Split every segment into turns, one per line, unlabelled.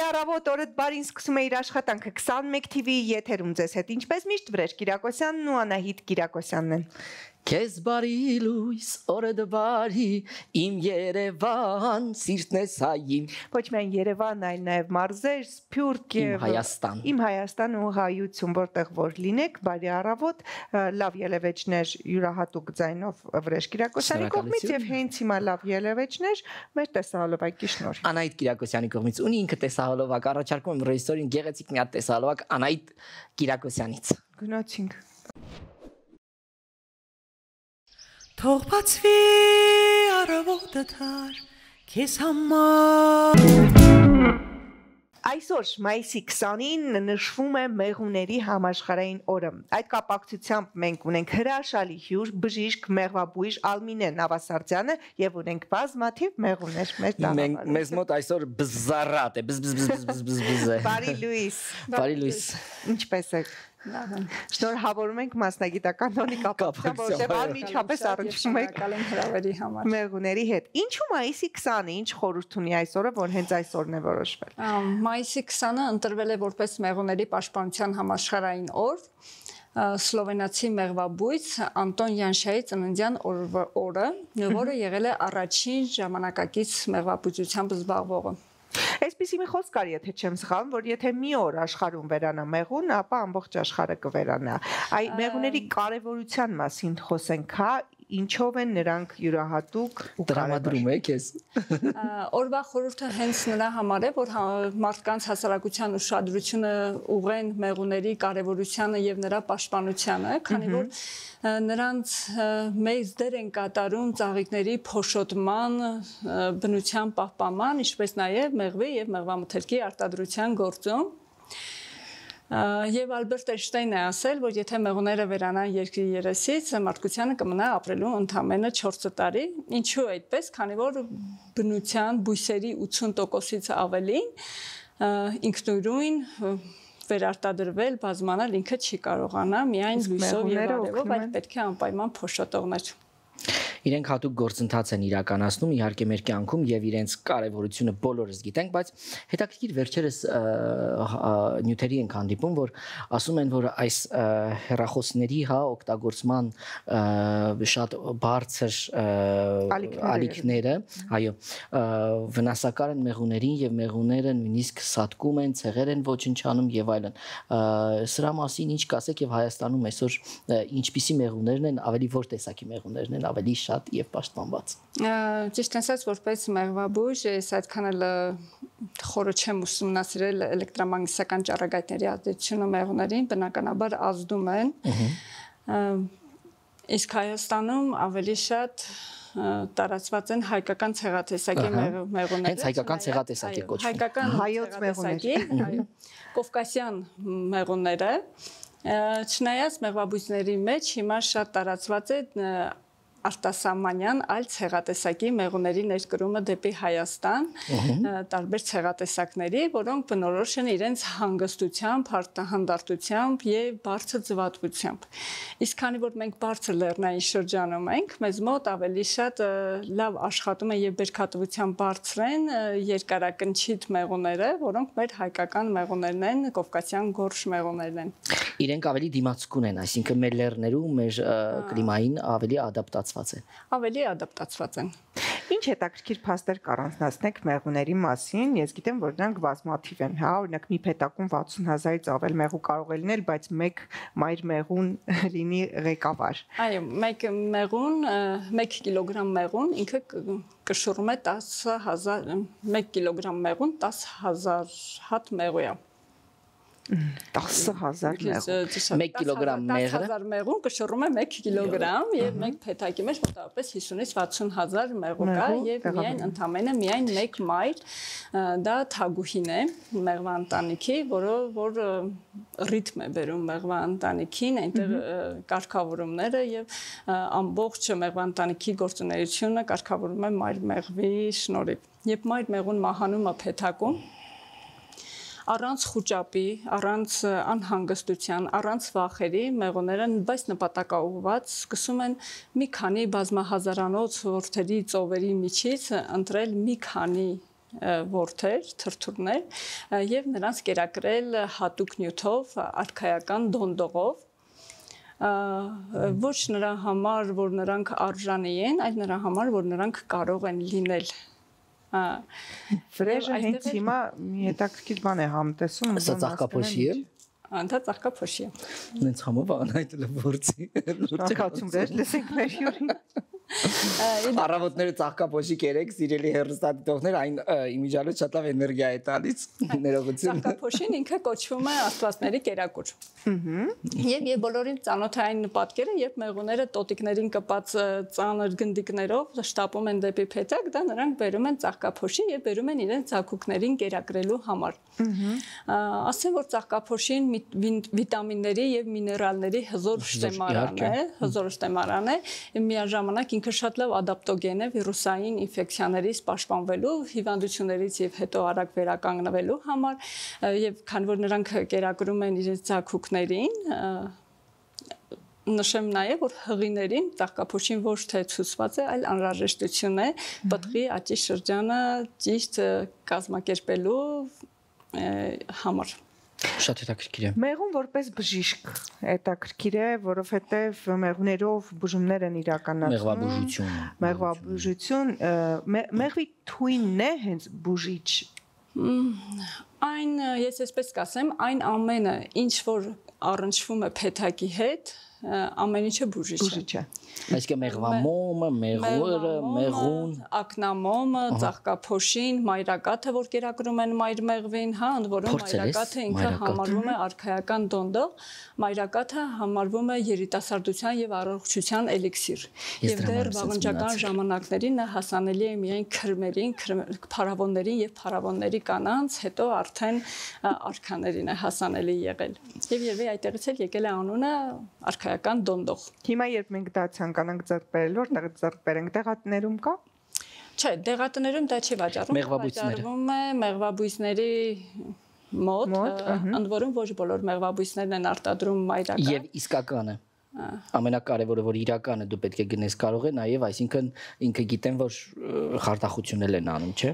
Բարի առավոտ, օրդ բարին սկսում է իր աշխատանքը 21 TV եթերում ձեզ հետ ինչպես միշտ Վրեժ Կիրակոսյանն ու Անահիտ Կիրակոսյանն են։
Քեզ բարի լույս, օրդ բարի, իմ Երևան, սիրտն ես հային։
Ոչ միայն Երևան, այլ նաև մարզեր, Սփյուռք
եւ Հայաստան։
Իմ Հայաստան ու հայություն, որտեղ որ լինեք, բարի առավոտ, լավ ելևեջներ յուրահատուկ ձայնով Վրեժ Կիրակոսյանի կողմից եւ հենց հիմա լավ ելևեջներ մեր տեսահոլովակի շնորհիվ։
Անահիտ Կիրակոսյանի կողմից ունի ինքը տեսահոլովակ, առաջարկում եմ ռեժիսորին գեղեցիկ մի հատ տեսահոլովակ Անահիտ Կիրակոսյանից։
Գնացինք։
Թող բացվի առավոտը թար քեզ համար։
Այսօր մայիսի 20-ին նշվում է մեղուների համաշխարհային օրը։ Այդ կապակցությամբ մենք ունենք հրաշալի հյուր, բժիշկ, մեղվաբույժ Ալմինե Նավասարդյանը եւ ունենք բազմաթիվ մեղուներ մեր տաղավարում։
Մեզ մոտ այսօր բզարատ է, բզ։
Բարի լույս։
Բարի լույս։
Ինչպես եք։ Շնորհավորում ենք մասնագիտական տոնի կապակցությամբ, որովհետև անմիջապես առնչվում եք
հրավերի համար
մեղուների հետ։ Ինչու մայիսի 20-ը, ինչ խորհուրդ ունի այս օրը, որ հենց այս օրն է որոշվել։
Մայիսի 20-ը ընտրվել է որպես մեղուների պաշտպանության համաշխարհային օր։ Սլովենացի մեղվաբույծ Անտոն Յանշայի ծննդյան օրը, որը եղել է առաջին ժամանակակից մեղվաբույծությամբ զբաղվողը։
Այսպիսի մի խոսք կար, եթե չեմ սխալվում, որ եթե մի օր աշխարհում վերանա մեղուն, ապա ամբողջ աշխարհը կվերանա։ Այ մեղուների կարևորության մասին խոսենք, հա, ինչով են նրանք յուրահատուկ ու
տրամադրում է քեզ։
Օրվա խորհուրդը հենց նրա համար է, որ մարդկանց հասարակության ուշադրությունը ուղղեն մեղուների կարևորությանը եւ նրա պաշտպանությանը, քանի որ նրանց մեծ դեր են կատարում ծաղիկների փոշոտման, բնության պահպանման, ինչպես նաեւ մեղվի եւ մեղվամթերքի արտադրության գործում։ Եվ Ալբերտ Էյնշտայնն է ասել, որ եթե մեղուները վերանան երկրի երեսից, մարդկությանը կմնա ապրելու ընդամենը 4 տարի։ Ինչու այդպես, քանի որ բնության բույսերի 80%-ից ավելին ինքնուրույն վերարտադրվել, բազմանալ ինքը չի կարողանա միայն լույսով եւ արևով, այլ պետք է անպայման փոշոտողներ։
Իրենք հատուկ գործընթաց են իրականացնում իհարկե մեր կյանքում եւ իրենց կարեւորությունը բոլորս գիտենք, բայց հետաքրքիր վերջերս նյութերի ենք հանդիպում, որ ասում են, որ այս հեռախոսների օգտագործման շատ բարձր ալիքները, այո, վնասակար են մեղուներին եւ մեղուները նույնիսկ սատկում են, ցեղեր են ոչնչանում եւ այլն։ Սրա մասին ինչ կասեք եւ Հայաստանում այսօր ինչպիսի մեղուներն են, ավելի որ տեսակի մեղուներն են, ավելի շատ եւ պաշտպանված։
Ճիշտ ասած, որպես մեղվաբույժ, ես այդքան էլ խորը չեմ ուսումնասիրել էլեկտրամագնիսական ճառագայթների ազդեցությունը մեղուներին, բնականաբար ազդում են։ Իսկ Հայաստանում ավելի շատ տարածված են հայկական ցեղատեսակի մեղուները։
Հենց հայկական ցեղատեսակի կոչվում։
Հայկական հայոց մեղուների, կովկասյան մեղուները, չնայած մեղվաբույծների մեջ հիմա շատ տարածված է արտասահմանյան այլ ցեղատեսակի մեղուների ներկրումը դեպի Հայաստան, տարբեր ցեղատեսակների, որոնք բնորոշ են իրենց հանգստությամբ, հանդարտությամբ եւ բարձր ձվածությամբ։ Իսկ քանի որ մենք բարձր լեռնային շրջանում ենք, մեզ մոտ ավելի շատ լավ աշխատում են եւ բերքատվությամբ բարձր են երկարակնչիտ մեղուները, որոնք մեր հայկական մեղուներն են, կովկասյան գորշ մեղուներն են։
Իրենք ավելի դիմացկուն են, այսինքն մեր լեռներում, մեր կլիմային ավելի ադապտացված են։
Ավելի ադապտացված են։
Ինչ հետաքրքիր փաստեր կառանձնացնեք մեղուների մասին։ Ես գիտեմ, որ նրանք բազմաթիվ են, հա, օրինակ մի փետակում 60,000-ից ավել մեղու կարող է լինել, բայց մեկ մայր մեղուն լինի ղեկավար։
Այո, մեկ մեղուն, 1 կիլոգրամ մեղուն ինքը կշռում է 10,000, 1 կիլոգրամ մեղուն 10,000 հատ մեղու է։
10,000 մեղու։
1 կիլոգրամ մեղրը
10,000 մեղուն կշռում է 1 կիլոգրամ եւ մեկ փետակի մեջ մոտավորապես 50-ից 60,000 մեղու կա եւ միայն ընդամենը միայն մեկ մայր դա թագուհին է մեղվա ընտանիքի, որ ռիթմ է բերում մեղվա ընտանիքին, այնտեղ կարգավորումները եւ ամբողջ մեղվա ընտանիքի գործունեությունը կարգավորվում է մայր մեղվի շնորհիվ։ Երբ մայր մեղուն մահանում է փետակում, առանց խուճապի, առանց անհանգստության, առանց վախերի մեղուները բայց նպատակաուղղված սկսում են մի քանի բազմահազարանոց որդերի ծովերի միջից ընտրել մի քանի որդեր, թրթուրներ եւ նրանց կերակրել հատուկ նյութով, արքայական դոնդողով ոչ նրա համար, որ նրանք արժանի են, այլ նրա համար, որ նրանք կարող են լինել։
Վրեժը հենց հիմա մի հետաքրքիր բան է համտեսում,
Սա ծաղկափոշի է։
Դա ծաղկափոշի է։
Նենց համով անայդ լվորցի։
Ծաղկացում վրեժ լսենք մեր հյուրին։
Առավոտները ծաղկափոշի կերեք, սիրելի հեռուստադիտողներ, այն իմիջիալը շատ լավ էներգիա է տալիս, ներողություն։
Ծաղկափոշին ինքը կոչվում է աստվածների կերակուր։ Եվ բոլորին ծանոթային պատկերը, երբ մեղուները տոտիկներին կպած ծանր գնդիկներով շտապում են դեպի փեթակ, դա նրանք բերում են ծաղկափոշի եւ բերում են իրենց ձագուկներին կերակրելու համար։ Ասեմ, որ ծաղկափոշին վիտամինների եւ միներալների հզոր շտեմարան է, միաժամանակ ինքը շատ լավ ադապտոգեն է վիրուսային ինֆեկցիաներից պաշտպանվելու, հիվանդություններից եւ հետո արագ վերականգնվելու համար եւ քանի որ նրանք կերակրում են իրենց ձագուկներին, նշեմ նաեւ որ հղիներին ծաղկափոշին ոչ թե ցուցված է, այլ անհրաժեշտություն է պտղի աճի շրջանը ճիշտ կազմակերպելու համար։
Շատ հետաքրքիր է։
Մեղուն որպես բժիշկ հետաքրքիր է, որովհետև մեղուներով բուժումներ են իրականացնում։ Մեղվաբուժություն, մեղվի թույնն է հենց բուժիչ։
Այն, ես այսպես կասեմ, այն ամենը, ինչ որ առնչվում է փեթակի հետ, ամեն ինչը բուժիչ է։
Այսինքն մեղվամոմը, մեղուրը, մեղուն,
ակնամոմը, ծաղկափոշին, մայրակաթը, որ կերակրում են մայր մեղվին, հա, ընդ որում մայրակաթը ինքը համարվում է արքայական դոնդող, մայրակաթը համարվում է երիտասարդության եւ առողջության էլիքսիր։ Եվ դեռ վաղնջական ժամանակներին նա հասանելի է միայն քրմերին, փարավոններին եւ փարավոնների կանանց, հետո արդեն արքաներին է հասանելի եղել։ Եվ երևի այդտեղից էլ եկել է անունը արքայական դոնդող։
Հիմա երբ մենք դա ցանկանանք ձեռք բերել, որտեղ ձեռք բերենք, դեղատներում կա։
Չէ, դեղատներում դա չի վաճառվում, վաճառվում է մեղվաբույսների մոտ, ընդ որում ոչ բոլոր մեղվաբույսներն են արտադրում մայրական։
Եվ իսկականը ամենակարևորը որ իրականը դու պետք է գնես կարող է նաև այսինքն ինքը գիտեն որ խարտախություններ են անում չէ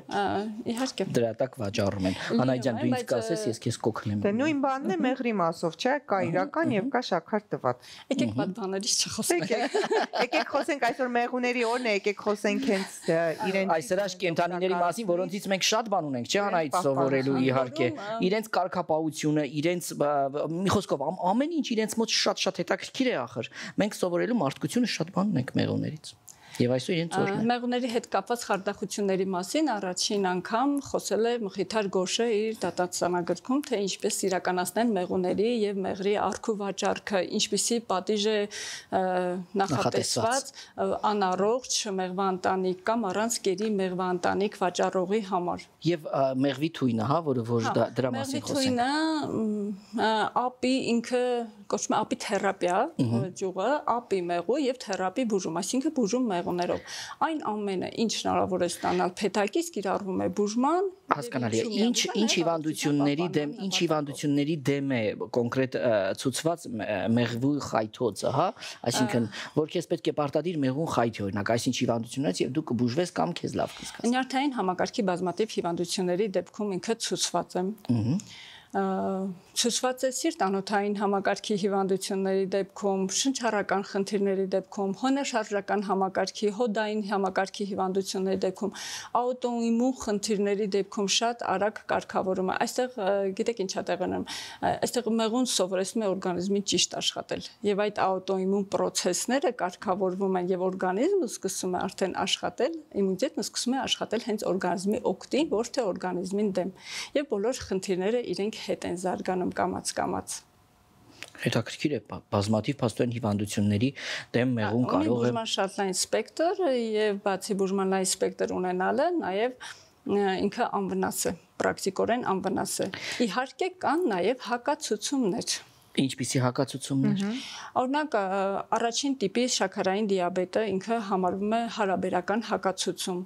իհարկե
դրա տակ վաճառում են Անայ ջան դու ինձ կասես ես քեզ կօգնեմ
դե նույն բանն է մեղրի մասով չէ կա իրական եւ կա շաքար տված
եկեք բադ բաներից չխոսենք
եկեք խոսենք այսօր մեղուների օրն է եկեք խոսենք հենց իրենց
այս հրաշք կենթանիների մասին որոնցից մենք շատ բան ունենք չէ Անայից սովորելու իհարկե իրենց կարգապահությունը իրենց մի խոսքով ամեն ինչ իրենց մոտ շատ հետաքրքիր է Մենք սովորելու մարդկությունը շատ բան ունենք մեղուներից Եվ այսօր իրենց օրն է
Մեղուների հետ կապված խարդախությունների մասին առաջին անգամ խոսել է Մխիթար Գոշը իր դատաստանագրքում թե ինչպես իրականացնեն մեղուների եւ մեղրի արքու վաճառքը ինչպիսի պատիժ է նախատեսված անառողջ մեղվաընտանիք կամ առանց կերի մեղվաընտանիք վաճառողի համար
Եվ մեղվի թույնը հա որ դրա մասին խոսենք
Թույնը ապի ինքը կոչվում է ապի թերապիա ջուղը ապի մեղու եւ թերապի բուժում այսինքն բուժում մեղուներով այն ամենը ինչ հնարավոր է ստանալ փեթակից կիրառվում է բուժման
հասկանալի է ինչ հիվանդությունների դեմ է կոնկրետ ցուցված մեղվու խայթոցը հա այսինքն որ քեզ պետք է պարտադիր մեղուն խայթի օրինակ այսինչ հիվանդությունից եւ դու կբուժվես կամ քեզ լավ կզգաս
Նյարդային համակարգի բազմաթիվ հիվանդությունների դեպքում ինքը ցուցված է Ցուցված է սիրտանոթային համակարգի հիվանդությունների դեպքում, շնչառական խնդիրների դեպքում, հոնաշարժական համակարգի, հոդային համակարգի հիվանդությունների դեպքում, աուտոիմուն խնդիրների դեպքում շատ արագ կարգավորում է։ Այստեղ գիտեք ինչ է տեղի ունենում։ Այստեղ մեղուն սովորեցնում է օրգանիզմին ճիշտ աշխատել։ Եվ այդ աուտոիմուն պրոցեսները կարգավորվում են եւ օրգանիզմը սկսում է արդեն աշխատել, իմունիտետը սկսում է աշխատել հենց օրգանիզմի օգտին, ոչ թե օրգանիզմին դեմ։ Եվ բոլոր խնդիրները իրենք հետ են զարգանում կամաց
Հետաքրքիր է բազմաթիվ փաստորեն հիվանդությունների դեմ մեղուն կարող է
բուժման շատ լայն սպեկտր եւ բացի բուժման լայն սպեկտր ունենալը նաեւ ինքը անվնաս է պրակտիկորեն անվնաս է իհարկե կան նաեւ հակացուցումներ
Ինչպիսի հակացուցումներ
Օրինակ առաջին տիպի շաքարային դիաբետը ինքը համարվում է հարաբերական հակացուցում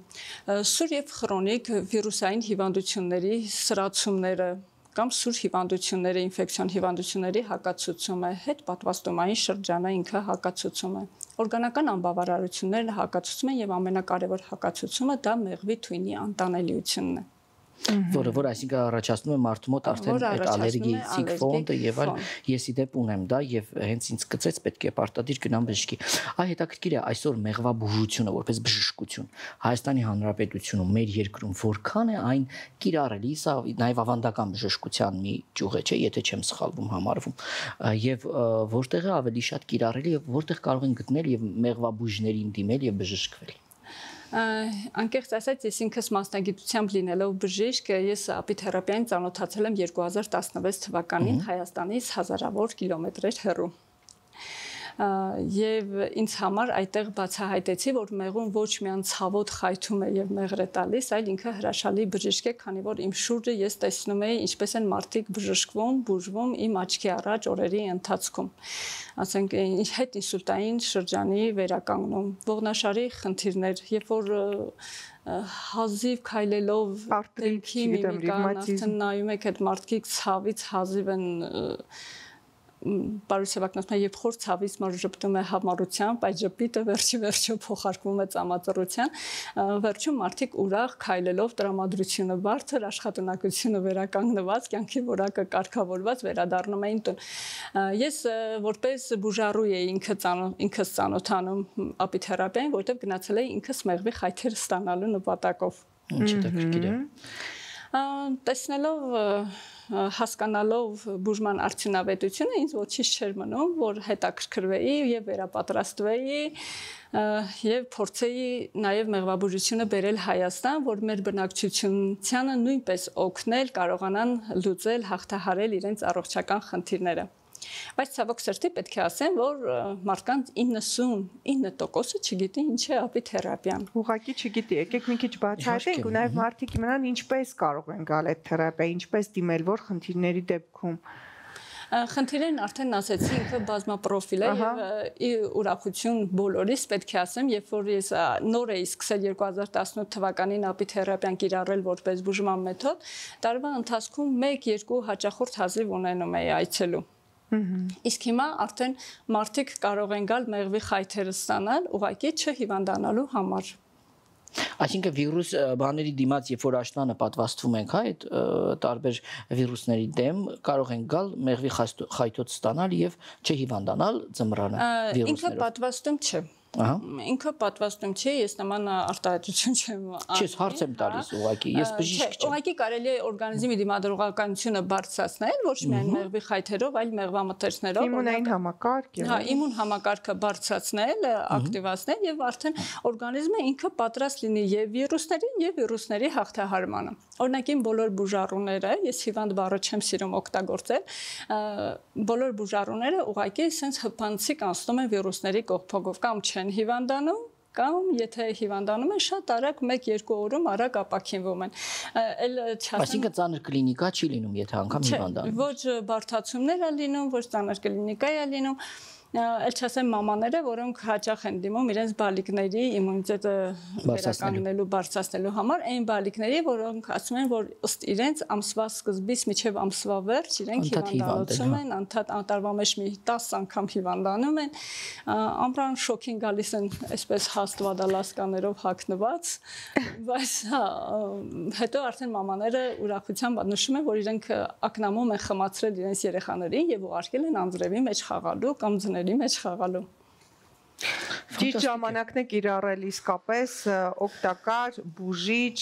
սուր եւ քրոնիկ վիրուսային հիվանդությունների սրացումները կամ սուր հիվանդությունները, ինֆեկցիոն հիվանդությունների հակացուցումը, հետ պատվաստումային շրջանը ինքը հակացուցում է։ Օրգանական անբավարարությունները հակացուցում են եւ ամենակարևոր հակացուցումը դա մեղվի թույնի անտանելիությունն է։
Որ այսինքն առաջացնում է մարդու մոտ արդեն այդ ալերգիկ ֆոնդը եւ այլ ես իդեպ ունեմ դա եւ հենց ինձ գծեց պետք է պարտադիր գնամ բժշկի։ Այ հետաքրքիր է այսօր մեղվաբուժությունը որպես բժշկություն Հայաստանի Հանրապետությունում մեր երկրում որքան է այն կիրառելի, սա նաեւ ավանդական բժշկության մի ճյուղ է, չէ, եթե չեմ սխալվում համարվում եւ որտեղ է ավելի շատ կիրառելի եւ որտեղ կարող են գտնել եւ մեղվաբույժներին դիմել եւ բժշկվել։
Անկեղծ ասած, ես ինքս մասնագիտությամբ լինելով բժիշկ, ես ապիթերապիային ծանոթացել եմ 2016 թվականին Հայաստանից հազարավոր կիլոմետրեր հեռու։ Եվ ինձ համար այդտեղ բացահայտեցի, որ մեղուն ոչ միայն ցավոտ խայթում է եւ մեղր է տալիս, այլ ինքը հրաշալի բժիշկ է, քանի որ իմ շուրջը ես տեսնում էի ինչպես են մարդիկ բժշկվում, բուժվում իմ աչքի առաջ օրերի ընթացքում։ Ասենք հետ ինսուլտային շրջանի վերականգնում, ողնաշարի խնդիրներ, երբ որ հազիվ քայլելով դեմքի միմիկան արդեն նայում եք այդ մարդիկ ցավից հազիվ են Պարուսևակն ասում է, երբ խոր ցավից մոր ժպտում է համառությամբ, այդ ժպիտը վերջի փոխարկվում է ծամածռության, վերջում մարդիկ ուրախ քայլելով տրամադրությունը բարձր, աշխատունակությունը վերականգնված, կյանքի որակը կարգավորված վերադառնում էին տուն։ Ես որպես բուժառու էի ինքս ծանոթանում ապիթերապիային, որտեղ գնացել էի ինքս մեղվի խայթեր ստանալու նպատակով։
Ինչ հետաքրքիր է։
Տեսնելով հասկանալով բուժման արդյունավետությունը ինձ ոչինչ չէր մնում, որ հետաքրքրվեի եւ վերապատրաստվեի եւ փորձեի նաեւ մեղվաբուժությունը բերել Հայաստան, որ մեր բնակչությանը նույնպես օգնել, կարողանան լուծել, հաղթահարել իրենց առողջական խնդիրները։ Բայց ցավոք սրտի պետք է ասեմ, որ մարդկանց 99%-ը չգիտի ինչ է ապիթերապիան։
Ուղղակի չգիտի, եկեք մի քիչ բացահայտենք ու նաև մարդիկ իմանան ինչպես կարող են գալ այդ թերապիա, ինչպես դիմել, որ խնդիրների դեպքում։
Խնդիրներն արդեն ասեցի, ինքը բազմապրոֆիլ է եւ ուրախություն բոլորիս պետք է ասեմ, երբ որ ես նոր էի սկսել 2018 թվականին ապիթերապիան կիրառել որպես բուժման մեթոդ, տարվա ընթացքում 1-2 հաճախորդ հազիվ ունենում էի այցելու։ Իսկ հիմա արդեն մարդիկ կարող են գալ մեղվի խայթերը ստանալ ուղղակի չհիվանդանալու համար։
Այսինքն վիրուս բաների դիմաց, երբ որ աշնանը պատվաստվում ենք, այդ տարբեր վիրուսների դեմ կարող են գալ մեղվի խայթոց ստանալ եւ չհիվանդանալ ձմռանը վիրուսներով։
Ինքը պատվաստում չէ։ Ինքը պատվաստում չէ, ես նման արտահայտություն չեմ անում։
Չես հարց եմ տալիս ուղղակի, ես բժիշկ չեմ։
Ուղղակի կարելի է օրգանիզմի դիմադրողականությունը բարձրացնել, ոչ միայն մեղվի խայթերով, այլ մեղվամթերքներով։
Իմունային համակարգ։
Հա, իմուն համակարգը բարձրացնել, ակտիվացնել եւ արդեն օրգանիզմը ինքը պատրաստ լինի եւ վիրուսներին եւ վիրուսների հաղթահարմանը։ Օրինակ իմ բոլոր բուժառուները, ես հիվանդ բառը չեմ սիրում օգտագործել, բոլոր բուժառուները ուղղակի sense հպանցիկ անցնում են վիրուսների կողքով կամ չեն հիվանդանում կամ եթե հիվանդանում են շատ արագ 1-2 օրում արագ ապաքինվում են։
Այսինքն ծանր կլինիկա չի լինում, եթե անգամ հիվանդանում։
Ոչ բարդացումներ է լինում, ոչ ծանր կլինիկա է լինում։ Էլ չասեմ մամաները, որոնք հաճախ են դիմում իրենց բալիկների իմունիտետը վերականգնելու, բարձրացնելու համար, այն բալիկների, որոնք ասում են, որ ըստ իրենց ամսվա սկզբից մինչև ամսվա վերջ իրենք հիվանդանոցում են, անդադ տարվա մեջ մի 10 անգամ հիվանդանում են, ամռան շոքին գալիս են այսպես հաստվադալասկաներով հագնված, բայց հետո արդեն մամաները ուրախությամբ նշում են, որ իրենք ակնամում են խմացրել իրենց երեխաներին եւ ուղարկել են անձրևի մեջ խաղալու կամ ձների մեջ խաղալու։
Ճիշտ ժամանակն է կիրառել իսկապես օգտակար, բուժիչ,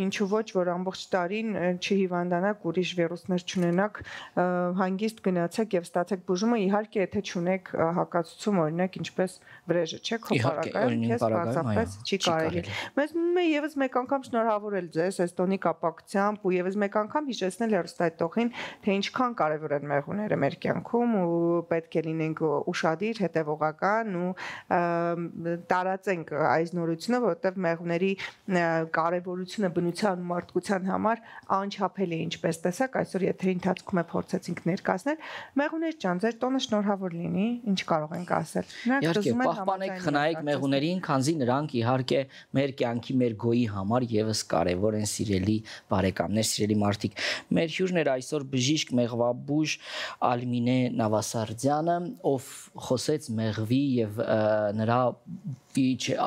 ինչու ոչ, որ ամբողջ տարին չհիվանդանաք, ուրիշ վիրուսներ չունենաք, հանգիստ գնացեք եւ ստացեք բուժումը, իհարկե եթե չունեք հակացություն, օրինակ ինչպես վրեժը, չէ՞, քոփարական, քեզ բացապես չի կարելի։ Մեզ մնում է եւս մեկ անգամ շնորհավորել ձեզ այս տոնի կապակցությամբ ու եւս մեկ անգամ հիշեցնել հեռուստայտողին, թե ինչքան կարեւոր են մեղուները մեր կյանքում ու պետք է լինենք ուշադիր, հետեւողական ու տարածենք այս նորությունը, որովհետև մեղուների կարևորությունը բնության ու մարդկության համար անչափելի է, ինչպես տեսակ, այսօր եթե ընթացքում է փորձեցինք ներկայացնել, մեղուներ ջան, ձեր տոնը շնորհավոր լինի, ինչ կարող ենք ասել։
Իհարկե, պահպանեք, խնայեք մեղուներին, քանզի նրանք իհարկե մեր կյանքի, մեր գոյի համար եւս կարևոր են, սիրելի բարեկամներ, սիրելի մարդիկ։ Մեր հյուրն էր այսօր բժիշկ մեղվաբույժ Ալմինե Նավասարդյանը, ով խոսեց մեղվի եւ նրա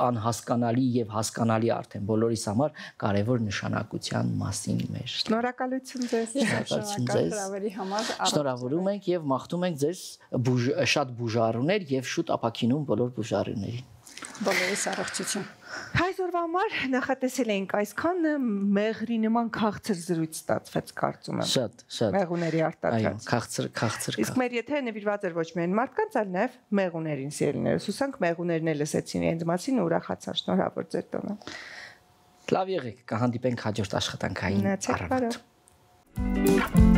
անհասկանալի եւ հասկանալի արդեն բոլորիս համար կարևոր նշանակության մասին մեր։
Շնորհակալություն ձեզ։
Շնորհակալ համար։
Շնորհավորում ենք եւ մաղթում ենք ձեզ շատ բուժարուներ եւ շուտ ապաքինում բոլոր բուժարուներին։
Բոլորիս առողջություն։
Այսօրվա համար նախատեսել էինք այսքանը, մեղրի նման քաղցր զրույց ստացվեց, կարծում եմ։
Շատ։
Մեղուների արտադրած։
Այո, քաղցր։
Իսկ մեր եթե նվիրված էր ոչ միայն մարդկանց, այլ նաև մեղուներին սիրելիներս, հուսանք մեղուներն էլ լսեցին իրենց մասին ու ուրախացան։ Շնորհավոր ձեր տոնը։
Լավ եղեք, կհանդիպենք հաջորդ աշխատանքային առավոտ։